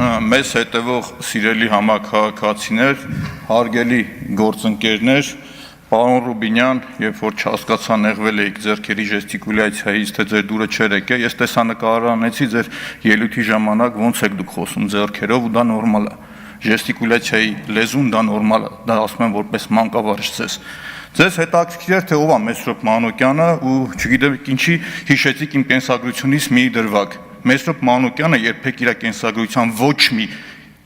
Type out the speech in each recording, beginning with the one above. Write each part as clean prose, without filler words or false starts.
մեզ հետևող սիրելի համաքաղաքացիներ, հարգելի գործընկերներ, պարոն Ռուբինյան, երբ որ չհասկացա նեղվել էիք ձեռքերի ժեստիկուլյացիայից, թե ձեր դուրը չէր եկել, ես տեսանկարահանեցի ձեր ելույթի ժամանակ ոնց եք դուք խոսում ձեռքերով ու դա նորմալ է։ Ժեստիկուլյացիայի լեզուն դա նորմալ է, դա ասում եմ որպես մանկավարժ ձեզ։ Ձեզ հետաքրքիր էր, թե ով է Մեսրոպ Մանուկյանը ու չգիտեմ ինչի հիշեցիք իմ կենսագրությունից մի դրվագ։ Մեսրոպ Մանուկյանը երբեք իր կենսագրության ոչ մի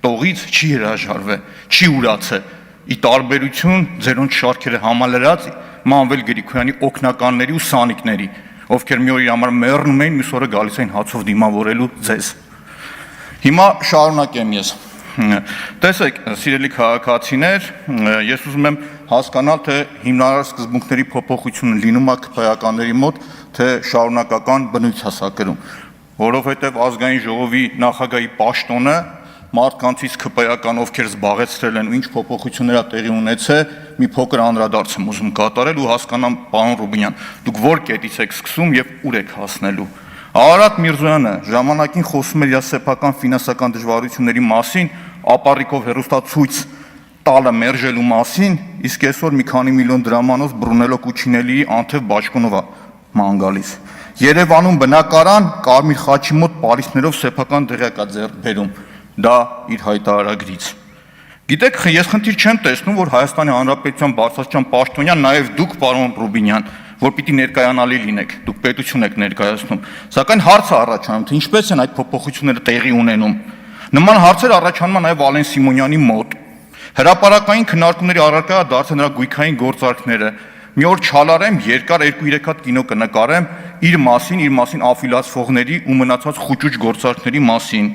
տողից չի հրաժարվել, չի ուրացել։ Ի տարբերություն ձերոնց շարքերը համալրած Մանվել Գրիգորյանի օգնականների ու սանիկների, ովքեր մի օր իր համար մեռնում էին, մյուս օրը գալիս էին հացով դիմավորելու ձեզ։ Հիմա շարունակեմ ես։ Տեսեք, սիրելի քաղաքացիներ, ես ուզում եմ հասկանալ, թե հիմնարար սկզբունքների փոփոխությունը լինում է քպայականների մոտ, թե շարունակական բնույթ հասակրում, որովհետև ազգային ժողովի նախագահի պաշտոնը մարդկանցից քպայական ովքեր զբաղեցրել են ու ինչ փոփոխություններ ա տեղի ունեցել, մի փոքր անդրադարձ եմ ուզում կատարել ու հասկանամ, պարոն Ռուբինյան, դուք որ կետից եք սկսում եւ ուր եք հասնելու։ Արարատ Միրզոյանը ժամանակին խոսում էր իր սեփական ֆինանսական դժվարությունների մասին, ապառիկով հերոստացույց տալը մերժելու մասին, իսկ այսօր մի քանի միլիոն դրամանոց Բրունելո Կուչինելիի Անթև Բաճկոնովա ման գալիս։ Երևանում բնակարան Կարմիր խաչի մոտ պարիսպներով սեփական դղյակ ա ձեռք բերում։ Դա իր հայտարարագրից։ Գիտեք, ես խնդիր չեմ տեսնում, որ Հայաստանի Հանրապետության բարձրաստիճան պաշտոնյան նաև դուք, պարոն Ռուբինյան, որ պիտի ներկայանալի լինեք, դուք պետություն եք ներկայացնում, սակայն հարց է առաջանում, թե ինչպես են այդ փոփոխությունները տեղի ունենում։ Նման հարցեր առաջանում են նաև Վալեն Սիմոնյանի մոտ։ Հրապարակային քննարկումների առարկա է դարձել նրա գույքային գործարքները։ Մի օր չալարեմ, երկար 2-3 հատ կինո կնկարեմ իր մասին աֆիլացվողների ու մնացած խուճուճ գործարքների մասին։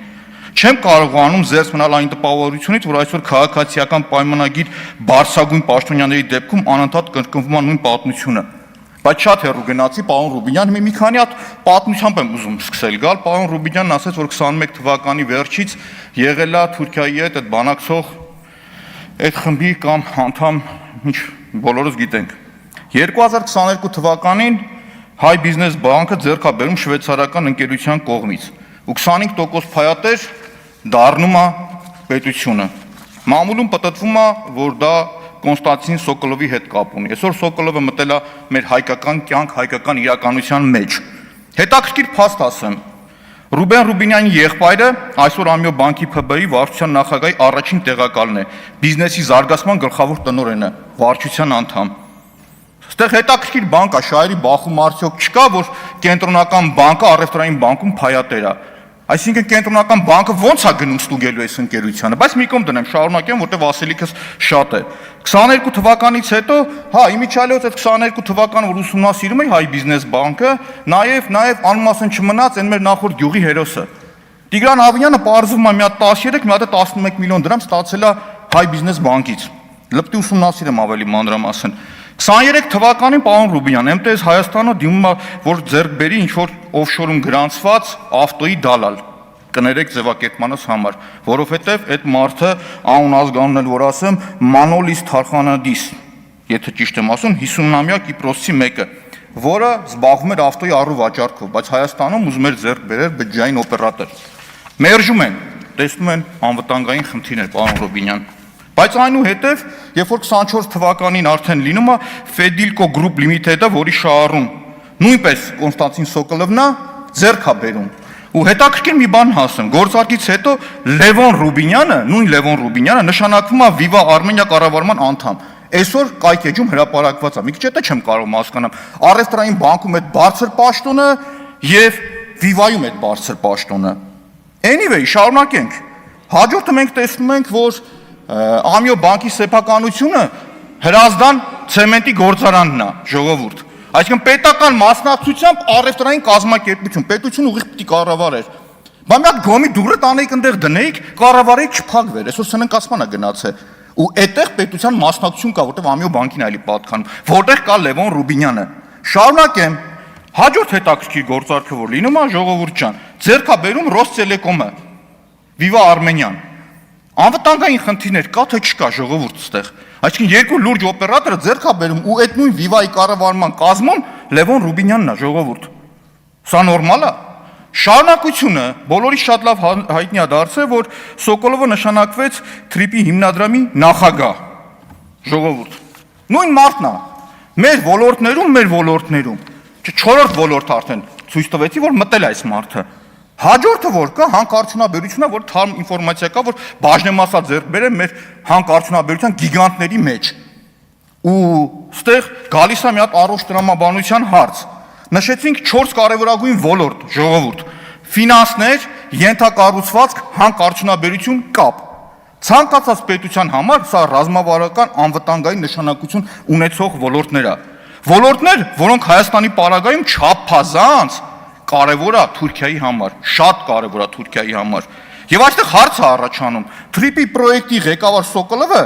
Չեմ կարողանում զերծ մնալ այն տպավորությունից, որ այսօր քաղաքացիական պայմանագիր բարձրագույն պաշտոնյաների դեպքում անընդհատ կրկնվում է նույն պատմությունը։ Բայց շատ հեռու գնացի, պարոն Ռուբինյան, մի քանի հատ պատմությամբ եմ ուզում սկսել գալ։ Պարոն Ռուբինյանն ասաց, որ 21 թվականի վերջից եղել է Թուրքիայի հետ այդ բանակցող այդ խմբի կամ անդամ, ինչ բոլորս գիտենք։ 2022 թվականին Հայ բիզնես բանկը ձեռք է բերում շվեյցարական ընկերության կողմից ու 25% փայատեր դառնում է պետությունը։ Մամուլում պատտվում է, որ դա Կոնստանտին Սոկոլովի հետ կապ ունի։ Այսօր Սոկոլովը մտել է մեր հայկական կյանք, հայկական իրականության մեջ։ Հետաքրքիր փաստ ասեմ։ Ռուբեն Ռուբինյանի եղբայրը այսօր Ամյո բանկի ՓԲ-ի վարչության նախագահի առաջին տեղակալն է, բիզնեսի զարգացման գլխավոր տնօրենը, վարչության անդամ։ Այստեղ հետաքրքիր բան կա, շահերի բախում արդյոք չկա, որ կենտրոնական բանկը առևտրային բանկում փայատեր է։ Այսինքն կենտրոնական բանկը ո՞նց է գնում ստուգելու այս ընկերությանը, բայց մի կողմ դնեմ, շարունակեմ, որտեղ ասելիքս շատ է։ 22 թվականից հետո, հա, իմիջիալից այդ 22 թվականը, որ ուսումնասիրում էի Հայ բիզնես բանկը, նաև անմասն չմնաց այն մեր նախորդ գյուղի հերոսը։ Տիգրան Ավինյանը պարզվում է մի հատ 13, մի հատ 11 միլիոն դրամ ստացել է Հայ բիզնես բանկից։ Լպտի ուսումնասիրեմ ավելի մանրամասն։ 23 թվականին պարոն Ռուբինյան, ՄՏՍ Հայաստանը դիմում է, որ ձեռք բերի ինչ-որ օֆշորում գրանցված ավտոյի դալալ, կներեք ձևակերպմանս համար, որովհետև այդ մարդը անուն ազգանուն էլ որ ասեմ, Մանոլիս Թարխանադիս, եթե ճիշտ եմ ասում, 50-ամյա Կիպրոսցի մեկը, որը զբաղվում էր ավտոյի առու վաճառքով, բայց Հայաստանում ուզում էր ձեռք բերել բջջային օպերատոր։ Մերժում են, տեսնում են անվտանգային խնդիրներ, պարոն Ռուբինյան։ Բայց այնուհետև, երբ որ 24 թվականին արդեն լինում է Ֆեդիլկո Group Limited-ը, որի շահառուն նույնպես Կոնստանտին Սոկոլովն է, ձեռք է բերում։ Ու հետաքրքիր մի բան ասեմ, գործարկից հետո Լևոն Ռուբինյանը, նույն Լևոն Ռուբինյանը նշանակվում է Viva Armenia կառավարման անդամ։ Այսօր կայքեջում հրապարակված է։ Մի քիչ հետո չեմ կարող հասկանամ, առևտրային բանկում այդ բարձր պաշտոնը եւ Viva-ում այդ բարձր պաշտոնը։ Anyway, շարունակենք։ Հաջորդը մենք տեսնում ենք, որ Ամյո բանկի սեփականությունը Հրազդան ցեմենտի գործարանն է, ժողովուրդ։ Այսինքն պետական մասնակցությամբ առևտրային կազմակերպություն, պետությունը ուղիղ պիտի կառավարեր։ Բա մի հատ գոմի դուրը տանեիք այնտեղ դնեիք, կառավարեիք չփակվեր, այսօր սննկացման է գնացել։ Ու այդտեղ պետության մասնակցություն կա, որտեղ Ամյո բանկին այլի պատկանում, որտեղ կա Լևոն Ռուբինյանը։ Շարունակեմ։ Հաջորդ հետաքրքիր գործարքը որ լինում է, ժողովուրդ ջան, ձեռք է բերում Ռոստելեկոմը, Viva Armenian։ Անվտանգային խնդիրներ կա թե չկա, ժողովուրդ ստեղ։ Այսինքն երկու լուրջ օպերատորը ձեռք է բերում ու այդ նույն Viva-ի կառավարման կազմում Լևոն Ռուբինյանն է, ժողովուրդ։ Սա նորմալ է։ Շարունակությունը բոլորի շատ լավ հայտնի է դարձել, որ Սոկոլովը նշանակվեց Թրիպի հիմնադրամի նախագահ։ Ժողովուրդ։ Նույն մարդն է։ Մեր ոլորտներում, չորրորդ ոլորտ արդեն ցույց տվեցի, որ մտել է այս մարդը։ Հաջորդը որ կա, հանքարդյունաբերությունն է, որ թարմ ինֆորմացիա կա, որ բաժնեմասա ձեռք բերել մեր հանքարդյունաբերության գիգանտների մեջ։ Ու ստեղ գալիս է մի հատ առողջ տրամաբանության հարց։ Նշեցինք 4 կարևորագույն ոլորտ, ժողովուրդ. ֆինանսներ, ենթակառուցվածք, հանքարդյունաբերություն, կապ։ Ցանկացած պետության համար սա ռազմավարական անվտանգային նշանակություն ունեցող ոլորտներ է։ Ոլորտներ, որոնք Հայաստանի պարագայում չափազանց կարևոր է Թուրքիայի համար, շատ կարևոր է Թուրքիայի համար։ Եվ այստեղ հարց է առաջանում. Թրիպի պրոյեկտի ղեկավար Սոկոլովը,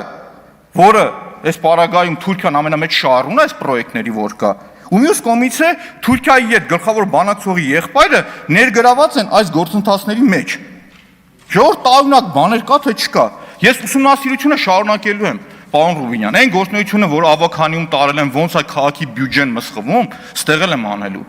որը այս պարագայում Թուրքիան ամենամեծ շահառուն է այս պրոյեկտների որ կա, ու մյուս կողմից է Թուրքիայի հետ գլխավոր բանակցողի եղբայրը ներգրաված են այս գործընթացների մեջ։ Ժողովուրդ, տարօրինակ բաներ կա թե չկա։ Ես ուսումնասիրությունը շարունակելու եմ, պարոն Ռուբինյան, այն գործունեությունը, որ ավականիում տարել եմ, ոնց է քաղաքի բյուջեն մսխվում, ստեղել եմ անելու։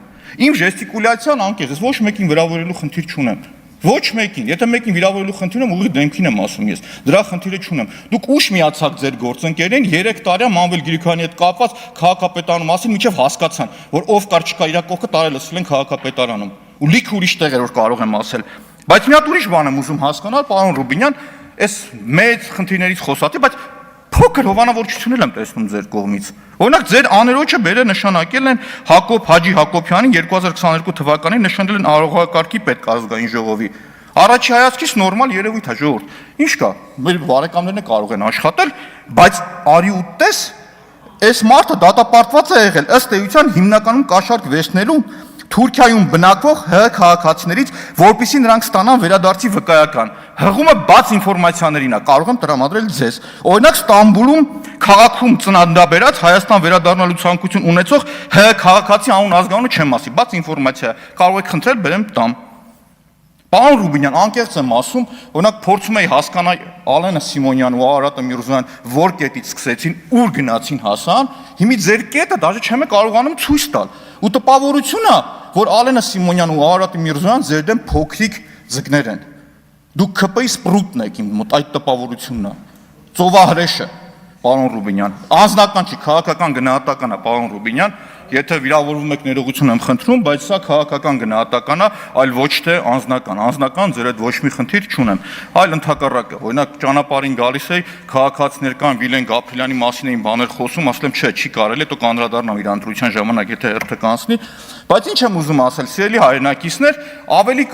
Իմ ժեստիկուլյացիան անկեղծ, ոչ մեկին վիրավորելու խնդիր չունեմ։ Ոչ մեկին, եթե մեկին վիրավորելու խնդիր եմ, ուղիղ դեմքին եմ ասում ես, դրա խնդիրը չունեմ։ Դուք ուշ միացաք ձեր գործընկերներին 3 տարի Մանվել Գրիգորյանի հետ կապված քաղաքապետարանում մասին միջև հասկացան, որ ով կար չկա իր կողքը տարել լսել են քաղաքապետարանում։ Ու լիքը ուրիշ տեղեր որ կարող եմ ասել։ Բայց մի հատ ուրիշ բան եմ ուզում հասկանալ, պարոն Ռուբինյան, այս մեծ խնդիրներից խոսատի, բայց փոքր հովանավորչություն եմ տեսնում ձեր կողմից։ Օրինակ ձեր աներոջը բերել նշանակել են Հակոբ Հաջի Հակոբյանին 2022 թվականին նշանակել են արողակարգի պետազգային ժողովի։ Առաջի հայացքից նորմալ երևույթ է, ժողովուրդ։ Ինչ կա, մեր բարեկամներն կարող են աշխատել, բայց արի ու տես, այս մարդը դատապարտված է եղել ըստ էության հիմնականում կաշառք վերցնելու Թուրքիայում բնակվող ՀՀ քաղաքացիներից, որպեսզի նրանք ստանան վերադարձի վկայական։ Հղումը բաց ինֆորմացիաներին է, կարող եմ տրամադրել ձեզ։ Օրինակ Ստամբուլում քաղաքում ծննդաբերած Հայաստան վերադառնալու ցանկություն ունեցող ՀՀ քաղաքացի անուն ազգանունը չեմ ասի, բաց ինֆորմացիա, կարող եք խնդրել բերեմ տամ։ Պարոն Ռուբինյան, անկեղծ եմ ասում, օրինակ փորձում էի հասկանալ Ալենը Սիմոնյան ու Արարատը Միրզոյան որ կետից սկսեցին, ուր գնացին հասան, հիմի ձեր կետը դաժե չեմ կարողանում ցույց տալ։ Ու տպավորությունն է, որ Ալենը Սիմոնյան ու Արարատը Միրզոյան ձեր դեմ փոքրիկ ձկներ են։ Դուք ԿՊ-ի սպրուտն եք իմ մոտ, այդ տպավորությունն է։ Ծովահրեշը, պարոն Ռուբինյան, անձնական չի, քաղաքական գնահատական է, պարոն Ռուբինյան, եթե վիրավորվում եք ներողություն եմ խնդրում, բայց սա քաղաքական գնահատական է, այլ ոչ թե անձնական։ Անձնական ձեր հետ ոչ մի խնդիր չունեմ, այլ ընդհակառակը։ Օրինակ ճանապարհին գալիս էի, քաղաքացիներ կան Վիլեն Գաբրիելյանի մասին էին բաներ խոսում, ասել եմ, չէ, չի կարելի, հետո կանդրադառնամ իր ընտրության ժամանակ, եթե հերթը կանցնի, բայց ինչ եմ ուզում ասել, սիրելի հայրենակիցներ, ավելի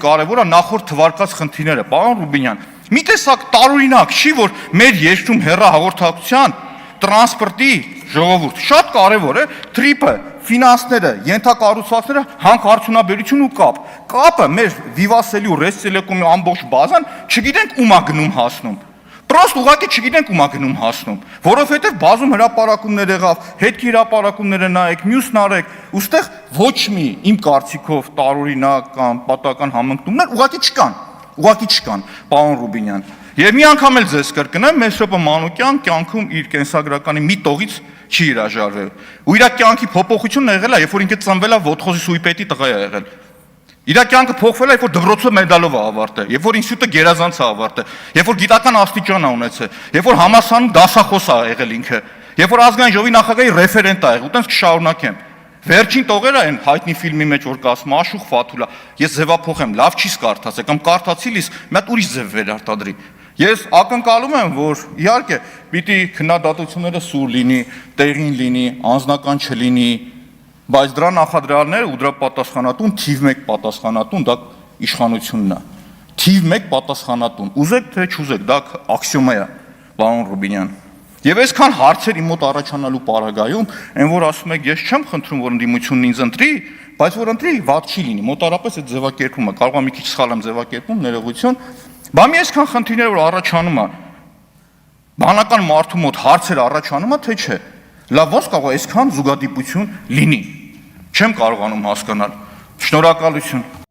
կարևոր է նախորդ թվարկած խնդիրները, պարոն Ռուբինյան։ Մի տեսակ տարօրինակ չի, որ մեր երկրում հեռահաղորդակցության, տրանսպորտի, ժողովուրդ, շատ կարևոր է թրիպը, ֆինանսները, ենթակառուցվածքները, հանքարդյունաբերություն ու կապ։ Կապը մեր Vivatel-ի ու Restelecom-ի ամբողջ բազան չգիտենք ում է գնում հասնում։ Պրոստ ուղղակի չգիտենք ում է գնում հասնում, որովհետև բազում հրապարակումներ եղավ, հետքի հրապարակումները նայեք, մյուսն արեք, ուստեղ ոչ մի իմ կարծիքով տարօրինակ կամ պատահական համընկնումներ ուղղակի չկան, պարոն Ռուբինյան։ Եվ մի անգամ էլ ձեզ կրկնեմ, Մեսրոպը Մանուկյան կյանքում իր կենսագրականի մի տողից չի հրաժարվել։ Ու իր կյանքի փոփոխությունն եղել է, երբ որ ինքը ծնվել է ոթխոզի սույպետի տղա է եղել։ Իր կյանքը փոխվել է, երբ որ դպրոցը մեդալով է ավարտել, երբ որ ինստիտուտը գերազանց է ավարտել, երբ որ գիտական աստիճան է ունեցել, երբ որ համալսարանում դասախոս է եղել ինքը, երբ որ ազգային ժողովի նախագահի ռեֆերենտ է եղել, ու տենց կշարունակեմ։ Վերջին տողերը այն հայտնի ֆիլմի մեջ որ կա ասում Աշուխ Ֆաթուլա, ես ձևափոխեմ, լավ չիս կարդացել, կամ կարդացի լիս, մի հատ ուրիշ ձև վերարտադրի։ Ես ակնկալում եմ, որ իհարկե պիտի քննադատությունները սուր լինի, տեղին լինի, անձնական չլինի, բայց դրա նախադրյալները ու դրա պատասխանատուն թիվ 1 պատասխանատուն դա իշխանությունն է։ Թիվ 1 պատասխանատուն։ Ուզեք թե չուզեք, դա աքսիոմա է, պարոն Ռուբինյան։ Եվ այսքան հարցեր իմ մոտ առաջանալու պարագայում, այն որ ասում եք, ես չեմ խնդրում, որ ընդդիմությունն ինձ ընտրի, բայց որ ընտրի, վատ չի լինի։ Մոտարապես այդ ձևակերպումը, կարող է մի քիչ սխալ եմ ձևակերպում, ներողություն։ Բա մի այսքան խնդիրներ որ առաջանում է, բանական մարդու մոտ հարցեր առաջանում է, թե չէ։ Լավ ոնց կարող է այսքան զուգադիպություն լինի։ Չեմ կարողանում հասկանալ։ Շնորհակալություն։